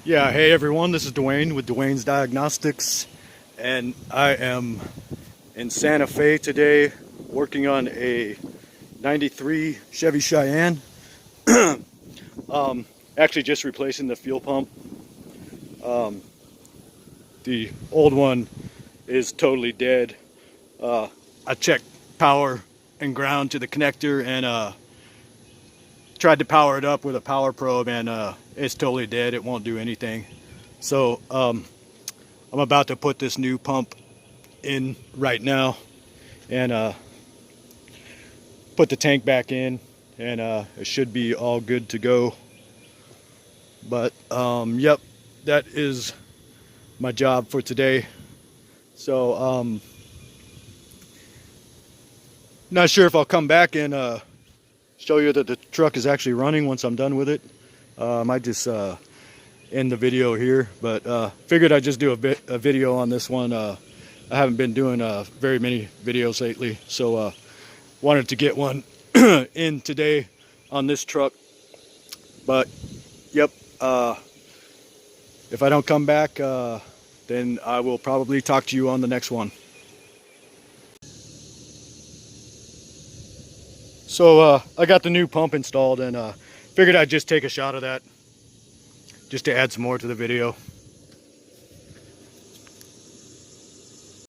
Yeah, hey everyone, this is Dwayne with Dwayne's Diagnostics, and I am in Santa Fe today working on a 93 Chevy Cheyenne. Actually just replacing the fuel pump. The old one is totally dead. I checked power and ground to the connector and tried to power it up with a power probe, and it's totally dead. It won't do anything. So I'm about to put this new pump in right now and put the tank back in, and it should be all good to go. But yep, that is my job for today. So not sure if I'll come back and show you that the truck is actually running once I'm done with it. I might just end the video here, but figured I'd just do a video on this one. I haven't been doing very many videos lately, so wanted to get one in today on this truck. But yep, if I don't come back, then I will probably talk to you on the next one. So I got the new pump installed, and figured I'd just take a shot of that just to add some more to the video.